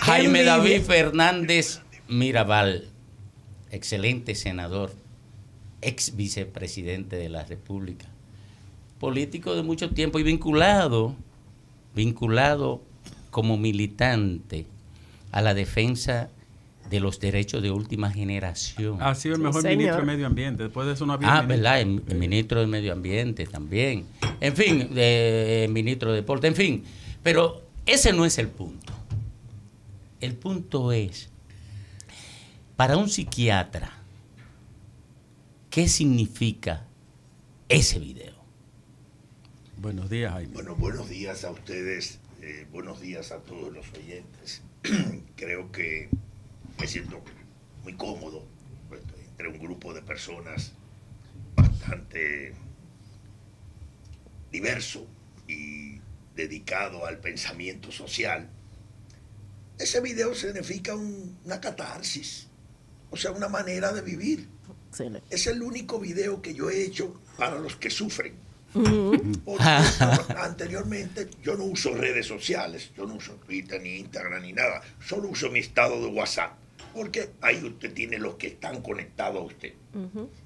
Jaime David Fernández Mirabal, excelente senador, ex vicepresidente de la República, político de mucho tiempo y vinculado como militante a la defensa de los derechos de última generación. Ha sido el mejor ministro de Medio Ambiente. Después de eso no había ¿verdad? El ministro de Medio Ambiente también. En fin, ministro de Deporte, en fin. Pero ese no es el punto. El punto es, para un psiquiatra, ¿qué significa ese video? Buenos días, Jaime. Bueno, buenos días a ustedes, buenos días a todos los oyentes. Creo que me siento muy cómodo entre un grupo de personas bastante diverso y dedicado al pensamiento social. Ese video significa una catarsis, o sea, una manera de vivir. Excelente. Es el único video que yo he hecho para los que sufren. Porque anteriormente yo no uso redes sociales, yo no uso Twitter ni Instagram ni nada, solo uso mi estado de WhatsApp, porque ahí usted tiene los que están conectados a usted.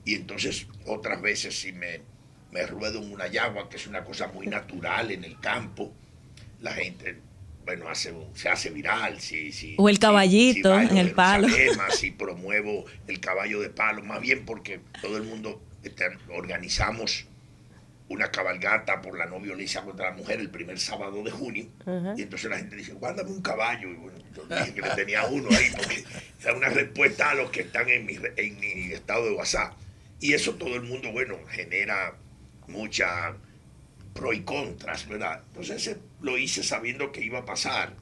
Y entonces otras veces si me ruedo en una yagua, que es una cosa muy natural en el campo, la gente, bueno, se hace viral. O el caballito en el palo. Si promuevo el caballo de palo, más bien porque todo el mundo organizamos una cabalgata por la no violencia contra la mujer el primer sábado de junio. Y entonces la gente dice, guárdame un caballo. Y bueno, yo dije que le tenía uno ahí, porque era una respuesta a los que están en mi estado de WhatsApp. Y eso todo el mundo, bueno, genera mucha pro y contras, ¿verdad? Entonces lo hice sabiendo que iba a pasar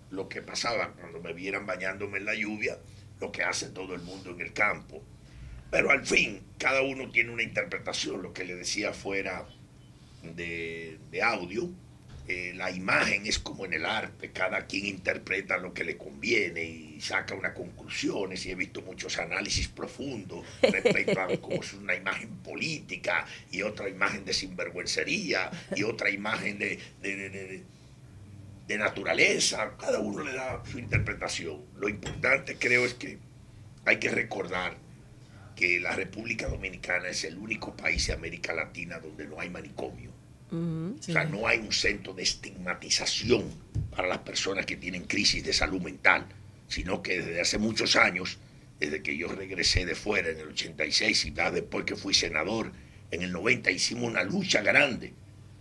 lo que pasaba cuando me vieran bañándome en la lluvia, lo que hace todo el mundo en el campo. Pero al fin, cada uno tiene una interpretación, lo que le decía fuera de audio. La imagen es como en el arte, cada quien interpreta lo que le conviene y saca unas conclusiones, y he visto muchos análisis profundos respecto a cómo es una imagen política y otra imagen de sinvergüencería y otra imagen de naturaleza. Cada uno le da su interpretación. Lo importante, creo, es que hay que recordar que la República Dominicana es el único país de América Latina donde no hay manicomio. O sea, no hay un centro de estigmatización para las personas que tienen crisis de salud mental, sino que desde hace muchos años, desde que yo regresé de fuera en el 86 y ya después que fui senador, en el 90 hicimos una lucha grande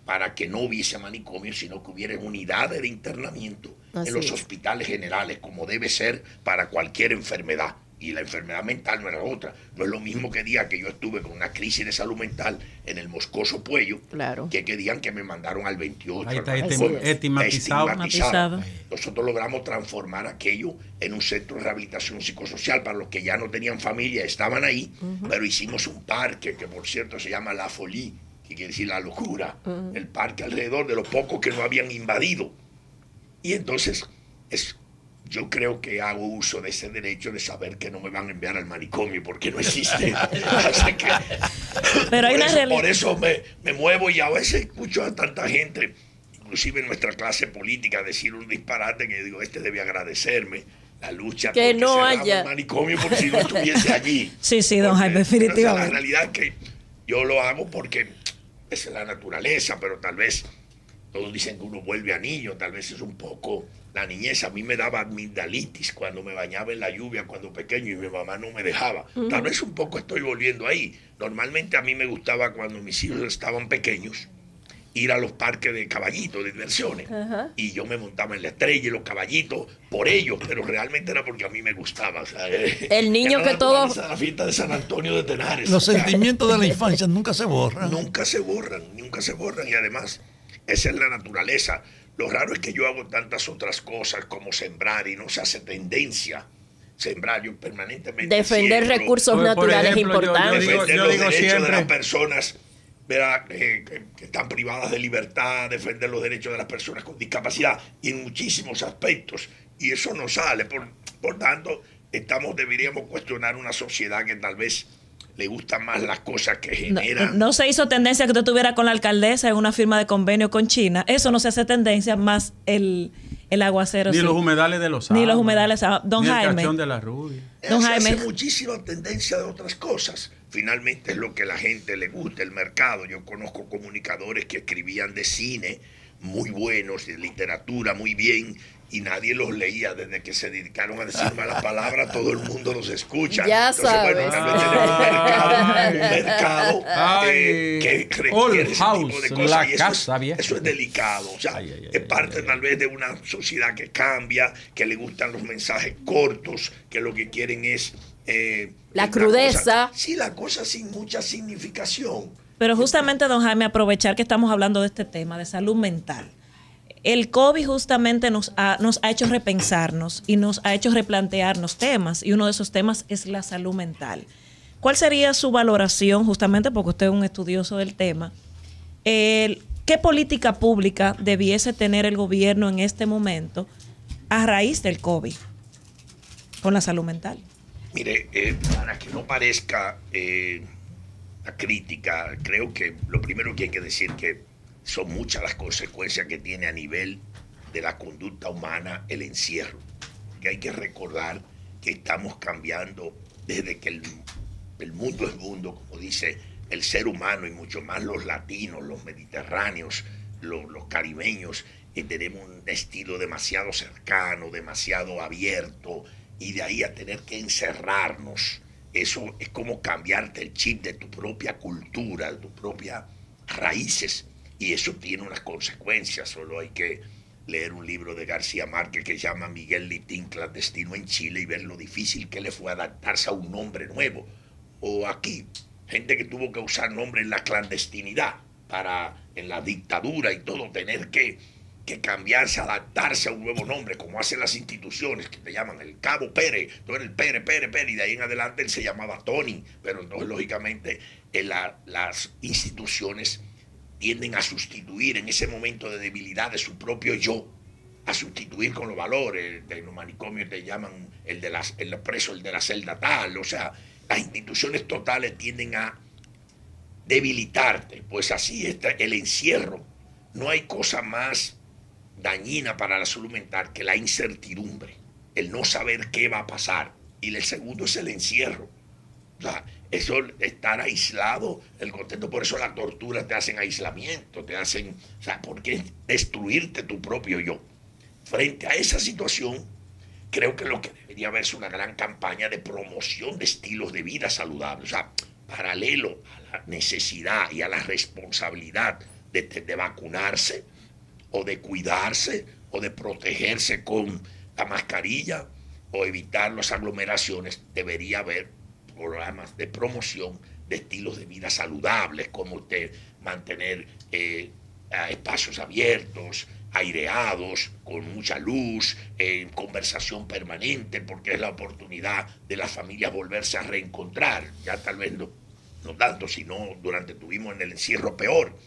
para que no hubiese manicomio, sino que hubiera unidades de internamiento en los hospitales generales, como debe ser para cualquier enfermedad. Y la enfermedad mental no era otra. No es lo mismo que diga que yo estuve con una crisis de salud mental en el Moscoso Puello, que digan que me mandaron al 28. Ahí está estigmatizado. Nosotros logramos transformar aquello en un centro de rehabilitación psicosocial para los que ya no tenían familia, estaban ahí, pero hicimos un parque que, por cierto, se llama La Folie, que quiere decir la locura, el parque alrededor de los pocos que no habían invadido. Y entonces yo creo que hago uso de ese derecho de saber que no me van a enviar al manicomio porque no existe. Así que, pero hay por eso me muevo, y a veces escucho a tanta gente, inclusive en nuestra clase política, decir un disparate que yo digo, debe agradecerme la lucha que no haya el manicomio, porque si no estuviese allí. Sí, don Jaime, definitivamente. La realidad es que yo lo hago porque esa es la naturaleza, pero tal vez todos dicen que uno vuelve a niño, tal vez es un poco la niñez. A mí me daba amigdalitis cuando me bañaba en la lluvia cuando pequeño y mi mamá no me dejaba. Tal vez un poco estoy volviendo ahí. Normalmente a mí me gustaba, cuando mis hijos estaban pequeños, ir a los parques de caballitos, de diversiones. Y yo me montaba en la estrella y los caballitos por ellos, pero realmente era porque a mí me gustaba. O sea, el niño que todos... La fiesta de San Antonio de Tenares. Los sentimientos de la infancia nunca se borran. Nunca se borran. Y además, esa es la naturaleza. Lo raro es que yo hago tantas otras cosas como sembrar, y no se hace tendencia sembrar. Yo permanentemente defender recursos naturales importantes. Defender los derechos de las personas, ¿verdad? Que están privadas de libertad, defender los derechos de las personas con discapacidad, y en muchísimos aspectos. Y eso no sale. Por tanto, deberíamos cuestionar una sociedad que tal vez le gustan más las cosas que generan. No se hizo tendencia que usted estuviera con la alcaldesa en una firma de convenio con China. Eso no se hace tendencia, más el aguacero. Ni sí. los humedales de los Ni los humedales. Don ni Jaime. el cachón de la rubia. Don Se Jaime. hace muchísima tendencia de otras cosas. Finalmente es lo que a la gente le gusta, el mercado. Yo conozco comunicadores que escribían de cine muy buenos, de literatura muy bien, y nadie los leía. Desde que se dedicaron a decir malas palabras, todo el mundo los escucha. Ya Entonces, sabes. bueno, también tenemos un mercado que requiere ese tipo de cosas. Y eso es delicado. O sea, es parte tal vez de una sociedad que cambia, que le gustan los mensajes cortos, que lo que quieren es... la crudeza. Sí, la cosa sin mucha significación. Pero justamente, don Jaime, aprovechar que estamos hablando de este tema de salud mental. El COVID justamente nos ha hecho repensarnos y nos ha hecho replantearnos temas, y uno de esos temas es la salud mental. ¿Cuál sería su valoración, justamente porque usted es un estudioso del tema? ¿Qué política pública debiese tener el gobierno en este momento a raíz del COVID con la salud mental? Mire, para que no parezca la crítica, creo que lo primero que hay que decir que son muchas las consecuencias que tiene a nivel de la conducta humana el encierro. Que hay que recordar que estamos cambiando desde que el mundo es mundo, como dice el ser humano, y mucho más los latinos, los mediterráneos, los caribeños, tenemos un estilo demasiado cercano, demasiado abierto, y de ahí a tener que encerrarnos. Eso es como cambiarte el chip de tu propia cultura, de tus propias raíces. Y eso tiene unas consecuencias. Solo hay que leer un libro de García Márquez que se llama Miguel Litín, Clandestino en Chile, y ver lo difícil que le fue adaptarse a un nombre nuevo. O aquí, gente que tuvo que usar nombre en la clandestinidad, para en la dictadura y todo, tener que cambiarse, adaptarse a un nuevo nombre, como hacen las instituciones, que te llaman el Cabo Pérez, tú eres el Pérez, y de ahí en adelante él se llamaba Tony. Pero entonces, lógicamente, las instituciones tienden a sustituir en ese momento de debilidad de su propio yo, a sustituir con los valores. En los manicomios te llaman el preso, el de la celda tal. O sea, las instituciones totales tienden a debilitarte. Pues así está el encierro. No hay cosa más dañina para la salud mental que la incertidumbre, el no saber qué va a pasar. Y el segundo es el encierro. O sea, eso, estar aislado, el contexto, por eso la tortura te hacen aislamiento, o sea, porque destruirte tu propio yo. Frente a esa situación, creo que lo que debería haber es una gran campaña de promoción de estilos de vida saludables, o sea, paralelo a la necesidad y a la responsabilidad de vacunarse, o de cuidarse, o de protegerse con la mascarilla, o evitar las aglomeraciones. Debería haber programas de promoción de estilos de vida saludables, como usted mantener espacios abiertos, aireados, con mucha luz, conversación permanente, porque es la oportunidad de las familias volverse a reencontrar. Ya tal vez no tanto, sino tuvimos en el encierro peor.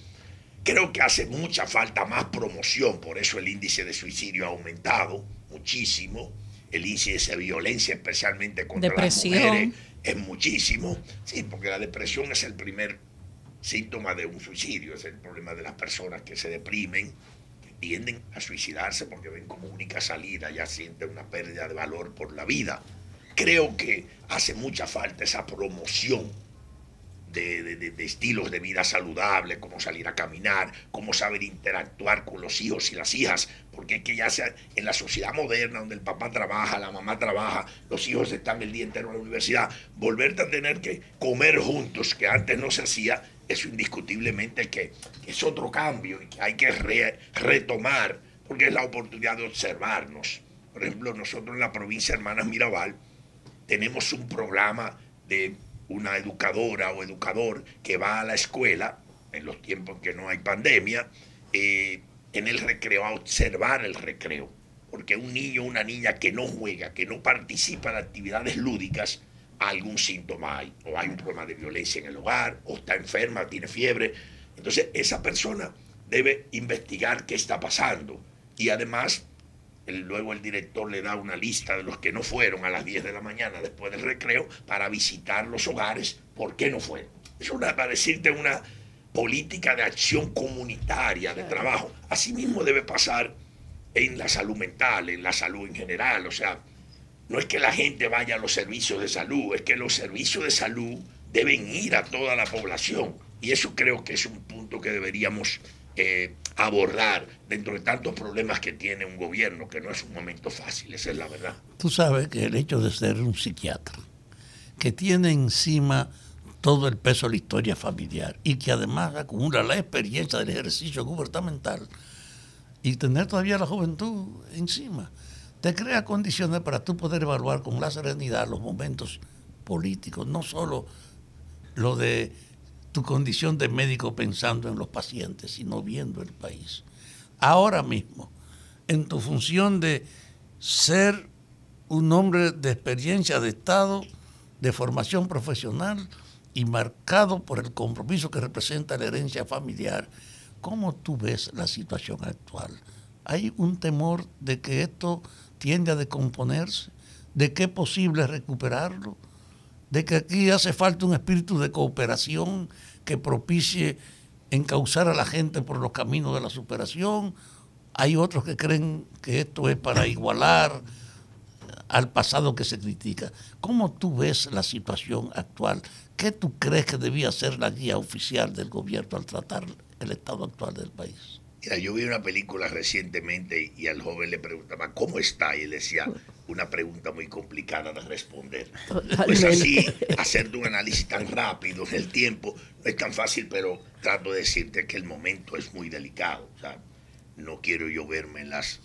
Creo que hace mucha falta más promoción, por eso el índice de suicidio ha aumentado muchísimo, el índice de violencia, especialmente contra las mujeres, es muchísimo. Sí, porque la depresión es el primer síntoma de un suicidio, es el problema de las personas que se deprimen, que tienden a suicidarse porque ven como única salida, ya sienten una pérdida de valor por la vida. Creo que hace mucha falta esa promoción de estilos de vida saludables, cómo salir a caminar, cómo saber interactuar con los hijos y las hijas, porque es que ya sea en la sociedad moderna, donde el papá trabaja, la mamá trabaja, los hijos están el día entero en la universidad, volverte a tener que comer juntos, que antes no se hacía, eso indiscutiblemente que es otro cambio y que hay que retomar, porque es la oportunidad de observarnos. Por ejemplo, nosotros en la provincia de Hermanas Mirabal tenemos un programa de una educadora o educador que va a la escuela, en los tiempos en que no hay pandemia, en el recreo, a observar el recreo. Porque un niño o una niña que no juega, que no participa en actividades lúdicas, algún síntoma hay. O hay un problema de violencia en el hogar, o está enferma, tiene fiebre. Entonces, esa persona debe investigar qué está pasando. Y además, luego el director le da una lista de los que no fueron a las 10 de la mañana después del recreo para visitar los hogares. ¿Por qué no fueron? Es para decirte una política de acción comunitaria, de trabajo. Asimismo debe pasar en la salud mental, en la salud en general. O sea, no es que la gente vaya a los servicios de salud, es que los servicios de salud deben ir a toda la población. Y eso creo que es un punto que deberíamos abordar dentro de tantos problemas que tiene un gobierno, que no es un momento fácil, esa es la verdad. Tú sabes que el hecho de ser un psiquiatra, que tiene encima todo el peso de la historia familiar y que además acumula la experiencia del ejercicio gubernamental y tener todavía la juventud encima, te crea condiciones para tú poder evaluar con la serenidad los momentos políticos, no solo lo de tu condición de médico pensando en los pacientes, sino viendo el país. Ahora mismo, en tu función de ser un hombre de experiencia de Estado, de formación profesional y marcado por el compromiso que representa la herencia familiar, ¿cómo tú ves la situación actual? ¿Hay un temor de que esto tiende a descomponerse? ¿De que es posible recuperarlo? ¿De que aquí hace falta un espíritu de cooperación que propicie encauzar a la gente por los caminos de la superación? Hay otros que creen que esto es para igualar al pasado que se critica. ¿Cómo tú ves la situación actual? ¿Qué tú crees que debía ser la guía oficial del gobierno al tratar el estado actual del país? Mira, yo vi una película recientemente y al joven le preguntaba ¿cómo está? Y él decía una pregunta muy complicada de responder. Pues así, hacer un análisis tan rápido en el tiempo no es tan fácil, pero trato de decirte que el momento es muy delicado. O sea, no quiero yo verme en las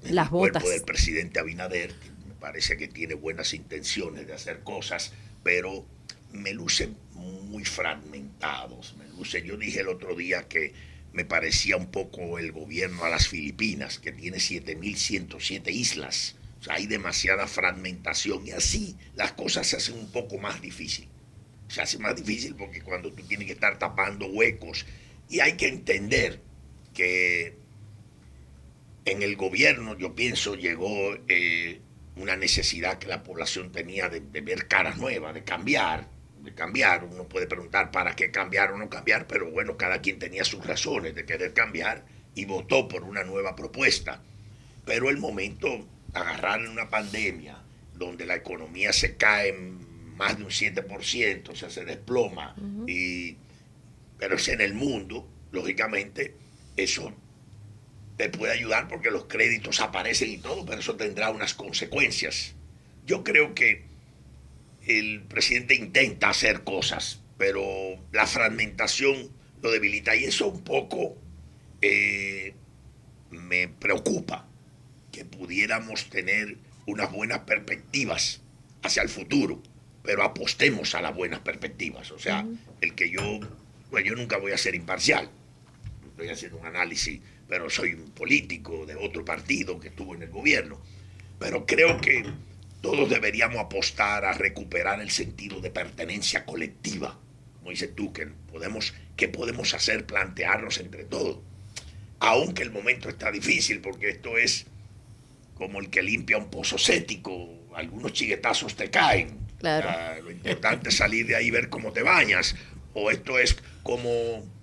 botas cuerpo del presidente Abinader, que me parece que tiene buenas intenciones de hacer cosas, pero me lucen muy fragmentados. Yo dije el otro día que me parecía un poco el gobierno a las Filipinas, que tiene 7.107 islas. O sea, hay demasiada fragmentación y así las cosas se hacen un poco más difícil. Se hace más difícil porque cuando tú tienes que estar tapando huecos, y hay que entender que en el gobierno, yo pienso, llegó una necesidad que la población tenía de ver caras nuevas, de cambiar. Uno puede preguntar para qué cambiar o no cambiar, pero bueno, cada quien tenía sus razones de querer cambiar y votó por una nueva propuesta. Pero el momento, agarrar en una pandemia donde la economía se cae más de un 7%, o sea, se desploma, pero es en el mundo, lógicamente, eso te puede ayudar porque los créditos aparecen y todo, pero eso tendrá unas consecuencias. Yo creo que el presidente intenta hacer cosas, pero la fragmentación lo debilita y eso un poco me preocupa, que pudiéramos tener unas buenas perspectivas hacia el futuro, pero apostemos a las buenas perspectivas. O sea, yo nunca voy a ser imparcial, estoy haciendo un análisis, pero soy un político de otro partido que estuvo en el gobierno, pero creo que todos deberíamos apostar a recuperar el sentido de pertenencia colectiva. Como dices tú, ¿qué podemos hacer? Plantearnos entre todos. Aunque el momento está difícil, porque esto es como el que limpia un pozo séptico. Algunos chiguetazos te caen. Claro. Lo importante es salir de ahí y ver cómo te bañas. O esto es como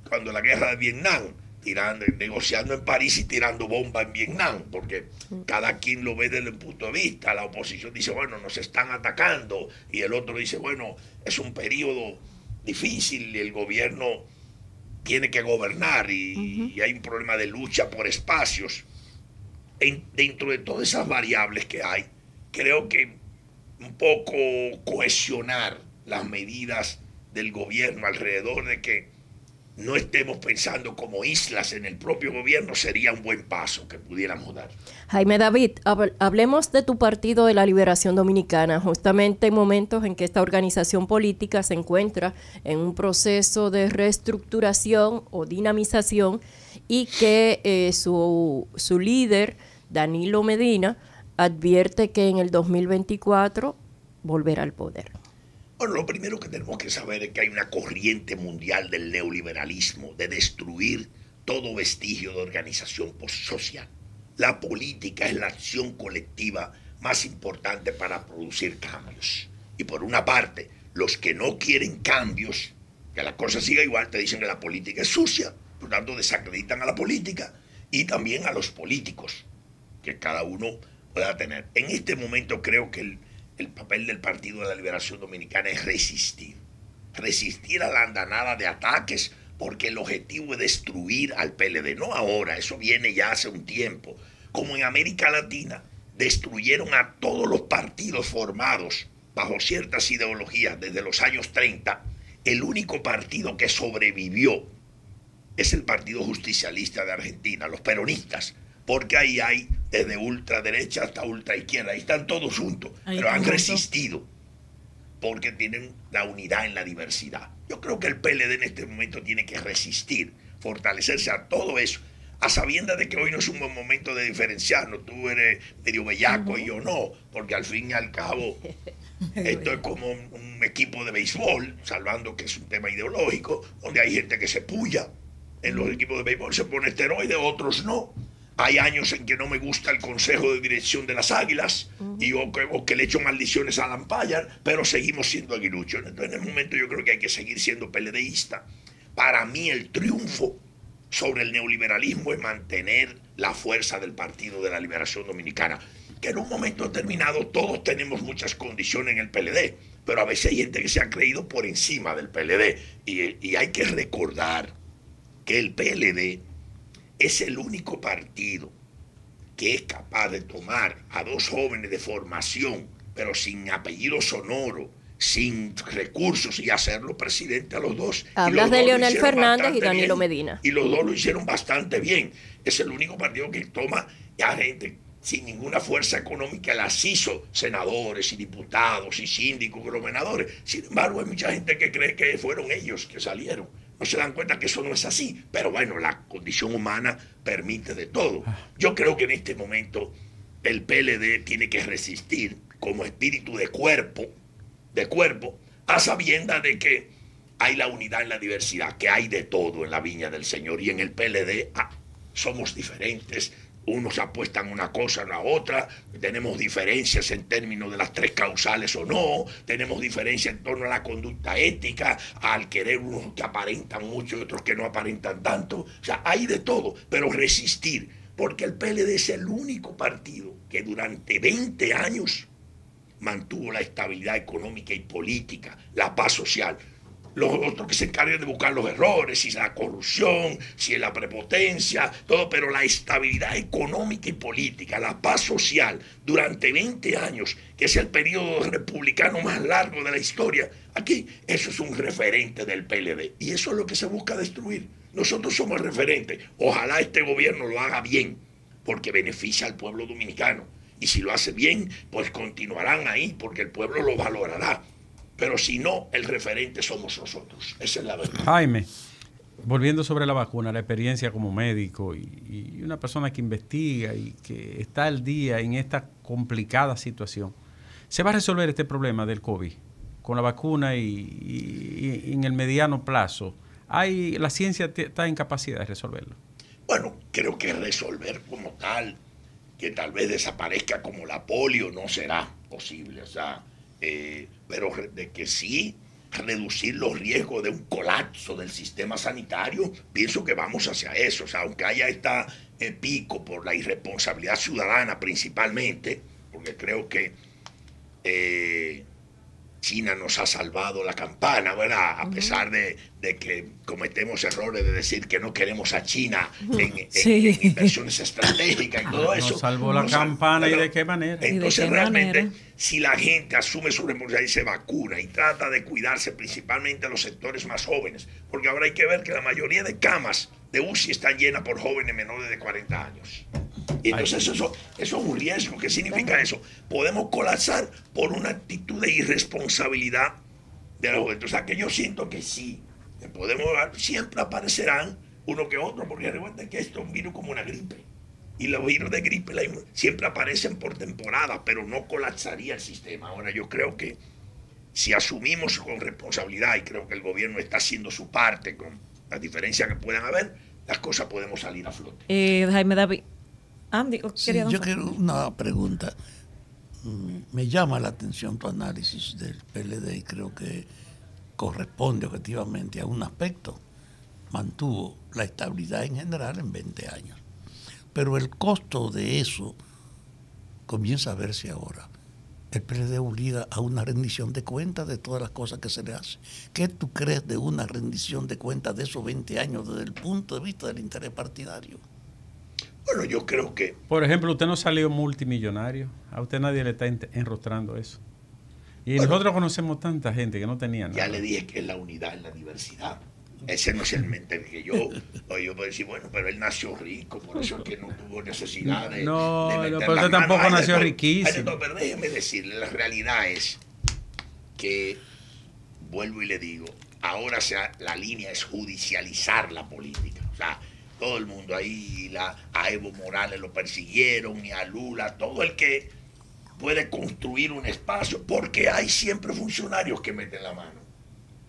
cuando la guerra de Vietnam, negociando en París y tirando bomba en Vietnam, porque cada quien lo ve desde el punto de vista. La oposición dice, bueno, nos están atacando, y el otro dice, bueno, es un periodo difícil y el gobierno tiene que gobernar y hay un problema de lucha por espacios. Dentro de todas esas variables que hay, creo que un poco cohesionar las medidas del gobierno alrededor de que no estemos pensando como islas en el propio gobierno sería un buen paso que pudiéramos dar. Jaime David, hablemos de tu Partido de la Liberación Dominicana, justamente en momentos en que esta organización política se encuentra en un proceso de reestructuración o dinamización y que su líder, Danilo Medina, advierte que en el 2024 volverá al poder. Bueno, lo primero que tenemos que saber es que hay una corriente mundial del neoliberalismo, de destruir todo vestigio de organización social. la política es la acción colectiva más importante para producir cambios. Y por una parte, los que no quieren cambios, que la cosa siga igual, te dicen que la política es sucia, por lo tanto desacreditan a la política y también a los políticos, que cada uno pueda tener. En este momento creo que el papel del Partido de la Liberación Dominicana es resistir a la andanada de ataques, porque el objetivo es destruir al PLD, no ahora, eso viene ya hace un tiempo. Como en América Latina destruyeron a todos los partidos formados bajo ciertas ideologías desde los años 30, el único partido que sobrevivió es el Partido Justicialista de Argentina, los peronistas, porque ahí hay desde ultraderecha hasta ultraizquierda, ahí están todos juntos, pero han resistido porque tienen la unidad en la diversidad. Yo creo que el PLD en este momento tiene que resistir, fortalecerse a todo eso, a sabiendas de que hoy no es un buen momento de diferenciarnos, tú eres medio bellaco y yo no, porque al fin y al cabo esto es como un equipo de béisbol, salvando que es un tema ideológico, donde hay gente que se puya, en los equipos de béisbol se pone esteroides, otros no. Hay años en que no me gusta el consejo de dirección de las Águilas o que le echo maldiciones a Alan Payar, pero seguimos siendo aguiluchos. Entonces, en el momento yo creo que hay que seguir siendo PLDista. Para mí el triunfo sobre el neoliberalismo es mantener la fuerza del Partido de la Liberación Dominicana, que en un momento determinado todos tenemos muchas condiciones en el PLD, pero a veces hay gente que se ha creído por encima del PLD. Y hay que recordar que el PLD es el único partido que es capaz de tomar a dos jóvenes de formación, pero sin apellido sonoro, sin recursos, y hacerlo presidente a los dos. Hablas de Leonel Fernández y Danilo Medina. Y los dos lo hicieron bastante bien. Es el único partido que toma a gente sin ninguna fuerza económica, las hizo senadores y diputados y síndicos, gobernadores. Sin embargo, hay mucha gente que cree que fueron ellos que salieron. No se dan cuenta que eso no es así, pero bueno, la condición humana permite de todo. Yo creo que en este momento el PLD tiene que resistir como espíritu de cuerpo, a sabiendas de que hay la unidad en la diversidad, que hay de todo en la viña del Señor, y en el PLD somos diferentes. Unos apuestan una cosa, una otra, tenemos diferencias en términos de las tres causales o no, tenemos diferencias en torno a la conducta ética, al querer unos que aparentan mucho y otros que no aparentan tanto. O sea, hay de todo, pero resistir, porque el PLD es el único partido que durante 20 años mantuvo la estabilidad económica y política, la paz social. Los otros que se encargan de buscar los errores, si es la corrupción, si es la prepotencia, todo, pero la estabilidad económica y política, la paz social, durante 20 años, que es el periodo republicano más largo de la historia, aquí eso es un referente del PLD, y eso es lo que se busca destruir. Nosotros somos el referente. Ojalá este gobierno lo haga bien, porque beneficia al pueblo dominicano, y si lo hace bien, pues continuarán ahí, porque el pueblo lo valorará. Pero si no, el referente somos nosotros. Esa es la verdad. Jaime, volviendo sobre la vacuna, la experiencia como médico y una persona que investiga y que está al día en esta complicada situación, ¿se va a resolver este problema del COVID con la vacuna y en el mediano plazo? ¿La ciencia está en capacidad de resolverlo? Bueno, creo que resolver como tal, que tal vez desaparezca como la polio, no será posible. O sea, pero de que sí reducir los riesgos de un colapso del sistema sanitario, pienso que vamos hacia eso. O sea, aunque haya este pico por la irresponsabilidad ciudadana principalmente, porque creo que China nos ha salvado la campana, ¿verdad? A pesar de que cometemos errores de decir que no queremos a China en inversiones estratégicas y todo eso. Nos salvó la campana, ¿y de qué manera? Entonces realmente, si la gente asume su responsabilidad y se vacuna y trata de cuidarse principalmente a los sectores más jóvenes, porque ahora hay que ver que la mayoría de camas de UCI están llenas por jóvenes menores de 40 años. Y entonces eso es un riesgo. ¿Qué significa eso? Podemos colapsar por una actitud de irresponsabilidad de la juventud. O sea, que yo siento que sí, siempre aparecerán uno que otro, porque recuerden que esto es un virus como una gripe. Y los virus de gripe siempre aparecen por temporada, pero no colapsaría el sistema. Ahora, yo creo que si asumimos con responsabilidad, y creo que el gobierno está haciendo su parte con las diferencias que puedan haber, las cosas podemos salir a flote. Jaime David. Andy, Sí, yo quiero una pregunta. Me llama la atención tu análisis del PLD y creo que corresponde objetivamente a un aspecto. Mantuvo la estabilidad en general en 20 años. Pero el costo de eso comienza a verse ahora. El PLD obliga a una rendición de cuentas de todas las cosas que se le hace. ¿Qué tú crees de una rendición de cuentas de esos 20 años desde el punto de vista del interés partidario? Bueno, yo creo que... Por ejemplo, usted no salió multimillonario. A usted nadie le está enrostrando eso. Y bueno, nosotros conocemos tanta gente que no tenía nada. Ya le dije que es la unidad en la diversidad. Ese no es el mente que yo puedo decir, bueno, pero él nació rico, por eso es que no tuvo necesidad de... No, de pero usted tampoco nació riquísimo. Pero déjeme decirle, la realidad es que, vuelvo y le digo, ahora la línea es judicializar la política. O sea, todo el mundo ahí, a Evo Morales lo persiguieron, y a Lula, todo el que puede construir un espacio, porque hay siempre funcionarios que meten la mano.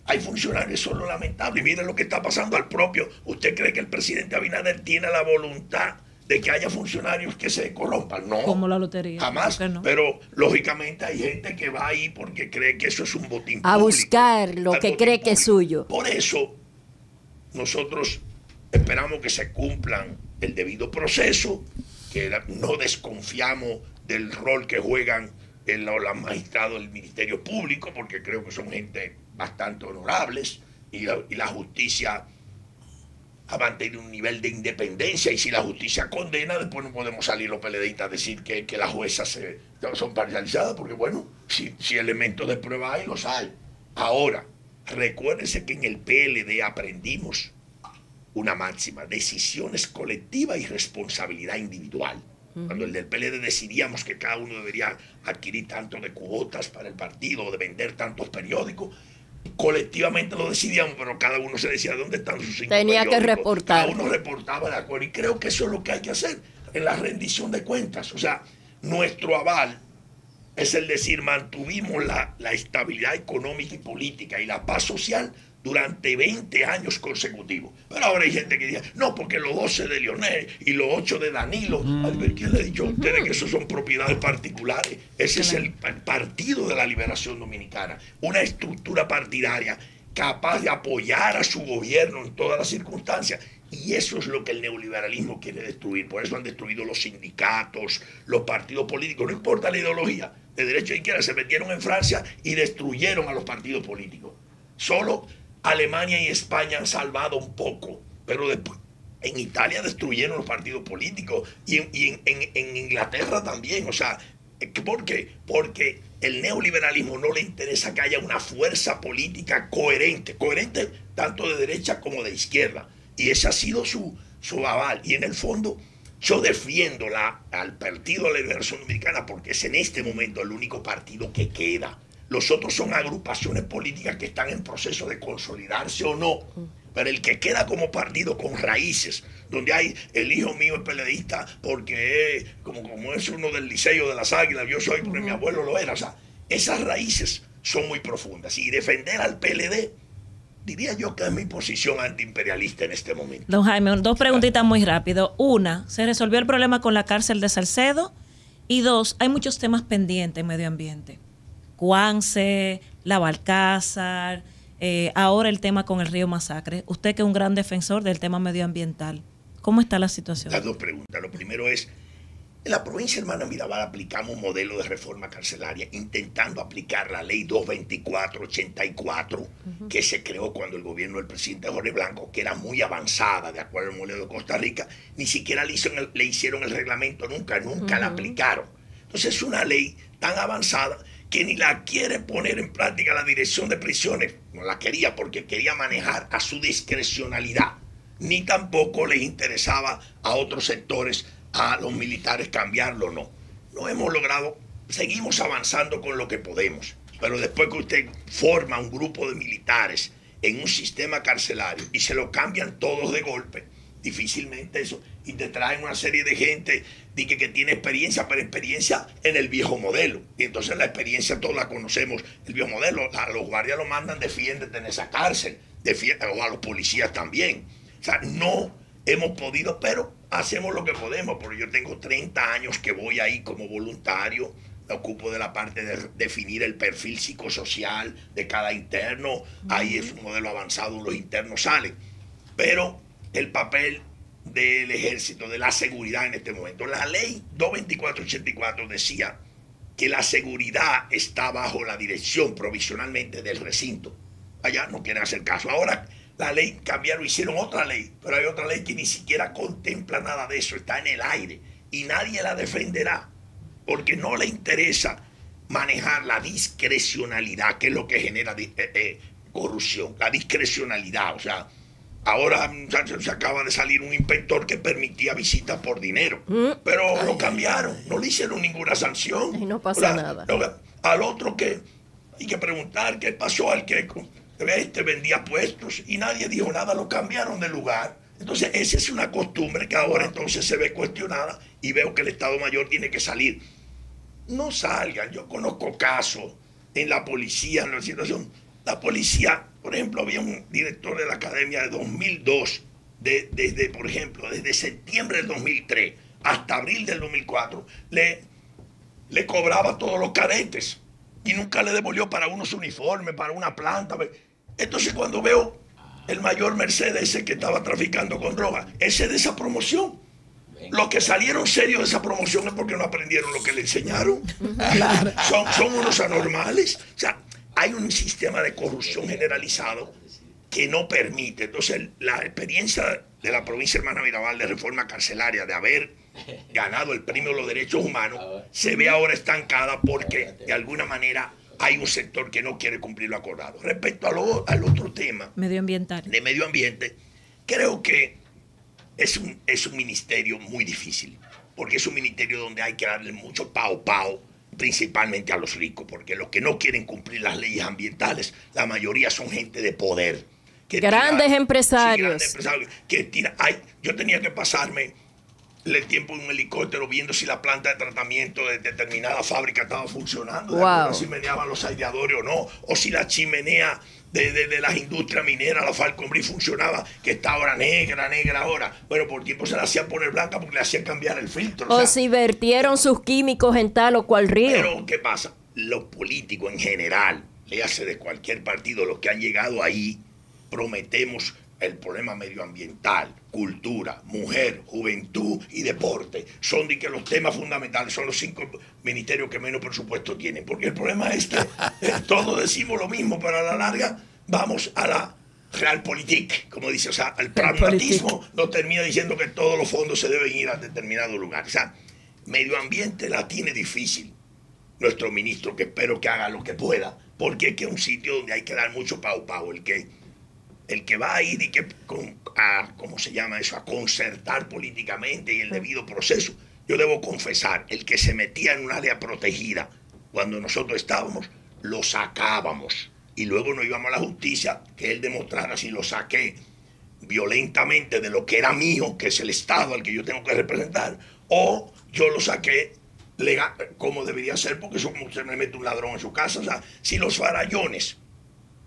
Hay funcionarios, eso es lo lamentable. Y miren lo que está pasando al propio. ¿Usted cree que el presidente Abinader tiene la voluntad de que haya funcionarios que se corrompan? No. Como la lotería. Jamás. No. Pero lógicamente hay gente que va ahí porque cree que eso es un botín a público, buscar lo que cree público. Que es suyo. Por eso nosotros esperamos que se cumplan el debido proceso, que no desconfiamos del rol que juegan los magistrados del Ministerio Público, porque creo que son gente bastante honorables, y la justicia ha mantenido un nivel de independencia, y si la justicia condena, después no podemos salir los PLDistas a decir que las juezas son parcializadas, porque bueno, si elementos de prueba hay, los hay. Ahora, recuérdense que en el PLD aprendimos una máxima: decisiones colectivas y responsabilidad individual. Cuando el del PLD decidíamos que cada uno debería adquirir tanto de cuotas para el partido o de vender tantos periódicos, colectivamente lo decidíamos, pero cada uno se decía dónde están sus 5 Tenía periódicos. que reportar. Cada uno reportaba de acuerdo, y creo que eso es lo que hay que hacer en la rendición de cuentas. O sea, nuestro aval es el decir, mantuvimos la estabilidad económica y política y la paz social durante 20 años consecutivos. Pero ahora hay gente que dice, no, porque los 12 de Leonel y los 8 de Danilo, ¿quién le ha dicho a ustedes que esos son propiedades particulares? Ese es el Partido de la Liberación Dominicana, una estructura partidaria capaz de apoyar a su gobierno en todas las circunstancias. Y eso es lo que el neoliberalismo quiere destruir. Por eso han destruido los sindicatos, los partidos políticos, no importa la ideología, de derecha e izquierda, se metieron en Francia y destruyeron a los partidos políticos. Solo Alemania y España han salvado un poco, pero después en Italia destruyeron los partidos políticos, y en Inglaterra también. O sea, ¿por qué? Porque el neoliberalismo no le interesa que haya una fuerza política coherente tanto de derecha como de izquierda, y ese ha sido su aval. Y en el fondo yo defiendo al Partido de la Liberación Dominicana porque es en este momento el único partido que queda. Los otros son agrupaciones políticas que están en proceso de consolidarse o no. Pero el que queda como partido con raíces, donde hay el hijo mío es PLDista porque como es uno del Liceo de las Águilas, yo soy porque mi abuelo lo era. O sea, esas raíces son muy profundas. Y defender al PLD, diría yo que es mi posición antiimperialista en este momento. Don Jaime, 2 preguntitas muy rápido. Una, ¿se resolvió el problema con la cárcel de Salcedo? Y 2, hay muchos temas pendientes en medio ambiente. Cuance, la Balcázar, ahora el tema con el río Masacre. Usted que es un gran defensor del tema medioambiental, ¿cómo está la situación? Las 2 preguntas. Lo primero es, en la provincia de Hermanas Mirabal aplicamos un modelo de reforma carcelaria intentando aplicar la ley 224/84 que se creó cuando el gobierno del presidente Jorge Blanco, que era muy avanzada de acuerdo al modelo de Costa Rica. Ni siquiera le hicieron el reglamento, nunca la aplicaron. Entonces es una ley tan avanzada que ni la quiere poner en práctica la Dirección de Prisiones. No la quería porque quería manejar a su discrecionalidad. Ni tampoco les interesaba a otros sectores, a los militares, cambiarlo. No hemos logrado. Seguimos avanzando con lo que podemos. Pero después que usted forma un grupo de militares en un sistema carcelario y se lo cambian todos de golpe, difícilmente eso. Y te traen una serie de gente que tiene experiencia, pero experiencia en el viejo modelo. Y entonces la experiencia todos la conocemos. El viejo modelo, a los guardias lo mandan, defiéndete en esa cárcel, o a los policías también. O sea, no hemos podido, pero hacemos lo que podemos, porque yo tengo 30 años que voy ahí como voluntario, me ocupo de la parte de definir el perfil psicosocial de cada interno, ahí es un modelo avanzado, los internos salen, pero el papel del ejército, de la seguridad en este momento, la ley 224/84 decía que la seguridad está bajo la dirección provisionalmente del recinto. Allá no quieren hacer caso. Ahora la ley cambiaron, hicieron otra ley, pero hay otra ley que ni siquiera contempla nada de eso, está en el aire y nadie la defenderá porque no le interesa manejar la discrecionalidad, que es lo que genera corrupción, la discrecionalidad. O sea, ahora se acaba de salir un inspector que permitía visitas por dinero, pero lo cambiaron, no le hicieron ninguna sanción. Y no pasa nada. Al otro que hay que preguntar qué pasó al que vendía puestos y nadie dijo nada, lo cambiaron de lugar. Entonces esa es una costumbre que ahora entonces se ve cuestionada y veo que el Estado Mayor tiene que salir. No salgan, yo conozco casos en la policía, en la situación. La policía, por ejemplo, había un director de la academia de 2002, por ejemplo, desde septiembre del 2003 hasta abril del 2004, le cobraba todos los cadetes y nunca le devolvió para unos uniformes, para una planta. Entonces cuando veo el mayor Mercedes, ese que estaba traficando con droga, ese de esa promoción. Los que salieron serios de esa promoción es porque no aprendieron lo que le enseñaron. Claro. Son unos anormales. O sea, hay un sistema de corrupción generalizado que no permite. Entonces, la experiencia de la provincia de Hermana Mirabal de reforma carcelaria, de haber ganado el premio de los derechos humanos, se ve ahora estancada porque de alguna manera hay un sector que no quiere cumplir lo acordado. Respecto al otro tema medioambiental, de medio ambiente, creo que es un ministerio muy difícil, porque es un ministerio donde hay que darle mucho pao, principalmente a los ricos, porque los que no quieren cumplir las leyes ambientales, la mayoría son gente de poder. Grandes empresarios. Sí, grandes empresarios yo tenía que pasarme el tiempo en un helicóptero viendo si la planta de tratamiento de determinada fábrica estaba funcionando, si meneaban los aireadores o no, o si la chimenea de las industrias mineras, la Falconbri, funcionaba, que está ahora negra ahora. Bueno, por tiempo se la hacían poner blanca porque le hacían cambiar el filtro. O si vertieron sus químicos en tal o cual río. Pero, ¿qué pasa? Los políticos en general, le hace de cualquier partido, los que han llegado ahí, prometemos el problema medioambiental, cultura, mujer, juventud y deporte. Son de que los temas fundamentales, son los 5 ministerios que menos presupuesto tienen. Porque el problema es que todos decimos lo mismo, pero a la larga vamos a la realpolitik, como dice. O sea, el pragmatismo nos termina diciendo que todos los fondos se deben ir a determinado lugar. O sea, medio ambiente la tiene difícil nuestro ministro, que espero que haga lo que pueda, porque es que es un sitio donde hay que dar mucho pau. El que va a ir y que ¿cómo se llama eso? A concertar políticamente y el debido proceso. Yo debo confesar, el que se metía en un área protegida cuando nosotros estábamos, lo sacábamos. Y luego nos íbamos a la justicia, que él demostrara si lo saqué violentamente de lo que era mío, que es el Estado al que yo tengo que representar, o yo lo saqué legal, como debería ser, porque eso como se me mete un ladrón en su casa. O sea, si los farallones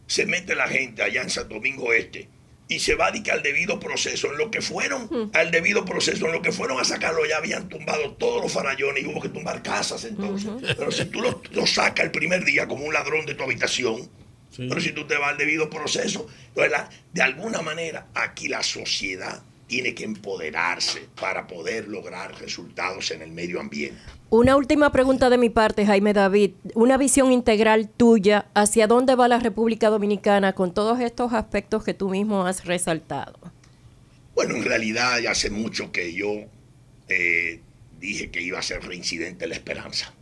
se mete la gente allá en Santo Domingo Este y se va al debido proceso, en lo que fueron al debido proceso, en lo que fueron a sacarlo, ya habían tumbado todos los farallones y hubo que tumbar casas entonces. Pero si tú lo sacas el primer día como un ladrón de tu habitación, pero si tú te vas al debido proceso, entonces de alguna manera aquí la sociedad tiene que empoderarse para poder lograr resultados en el medio ambiente. Una última pregunta de mi parte, Jaime David. Una visión integral tuya, ¿hacia dónde va la República Dominicana con todos estos aspectos que tú mismo has resaltado? Bueno, en realidad ya hace mucho que yo dije que iba a ser reincidente la esperanza.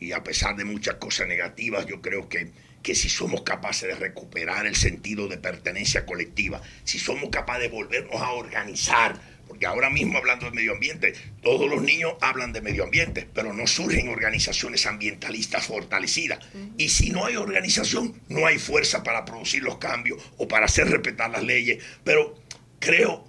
Y a pesar de muchas cosas negativas, yo creo que si somos capaces de recuperar el sentido de pertenencia colectiva, si somos capaces de volvernos a organizar, porque ahora mismo hablando de medio ambiente, todos los niños hablan de medio ambiente, pero no surgen organizaciones ambientalistas fortalecidas. Y si no hay organización, no hay fuerza para producir los cambios o para hacer respetar las leyes. Pero creo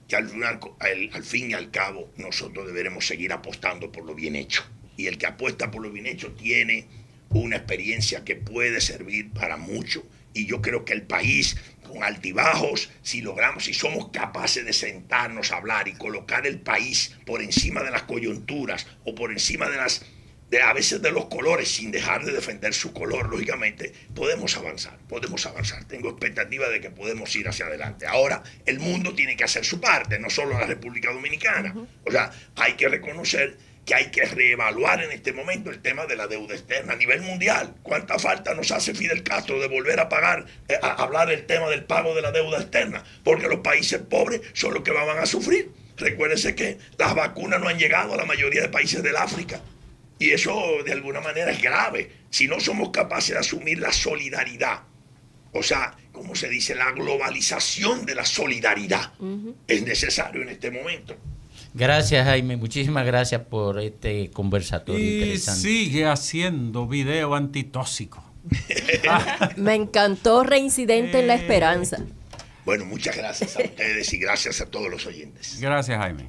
que al fin y al cabo nosotros deberemos seguir apostando por lo bien hecho. Y el que apuesta por lo bien hecho tiene una experiencia que puede servir para mucho, y yo creo que el país, con altibajos, si logramos, si somos capaces de sentarnos a hablar y colocar el país por encima de las coyunturas o por encima a veces de los colores, sin dejar de defender su color, lógicamente, podemos avanzar. Tengo expectativa de que podemos ir hacia adelante. Ahora, el mundo tiene que hacer su parte, no solo la República Dominicana. O sea, hay que reconocer que hay que reevaluar en este momento el tema de la deuda externa a nivel mundial. ¿Cuánta falta nos hace Fidel Castro de volver a pagar, a hablar del tema del pago de la deuda externa? Porque los países pobres son los que van a sufrir. Recuérdense que las vacunas no han llegado a la mayoría de países del África. Y eso de alguna manera es grave. Si no somos capaces de asumir la solidaridad, o sea, como se dice, la globalización de la solidaridad, es necesario en este momento. Gracias, Jaime. Muchísimas gracias por este conversatorio interesante. Sigue haciendo video antitóxico. Me encantó Reincidente en la Esperanza. Bueno, muchas gracias a ustedes y gracias a todos los oyentes. Gracias, Jaime.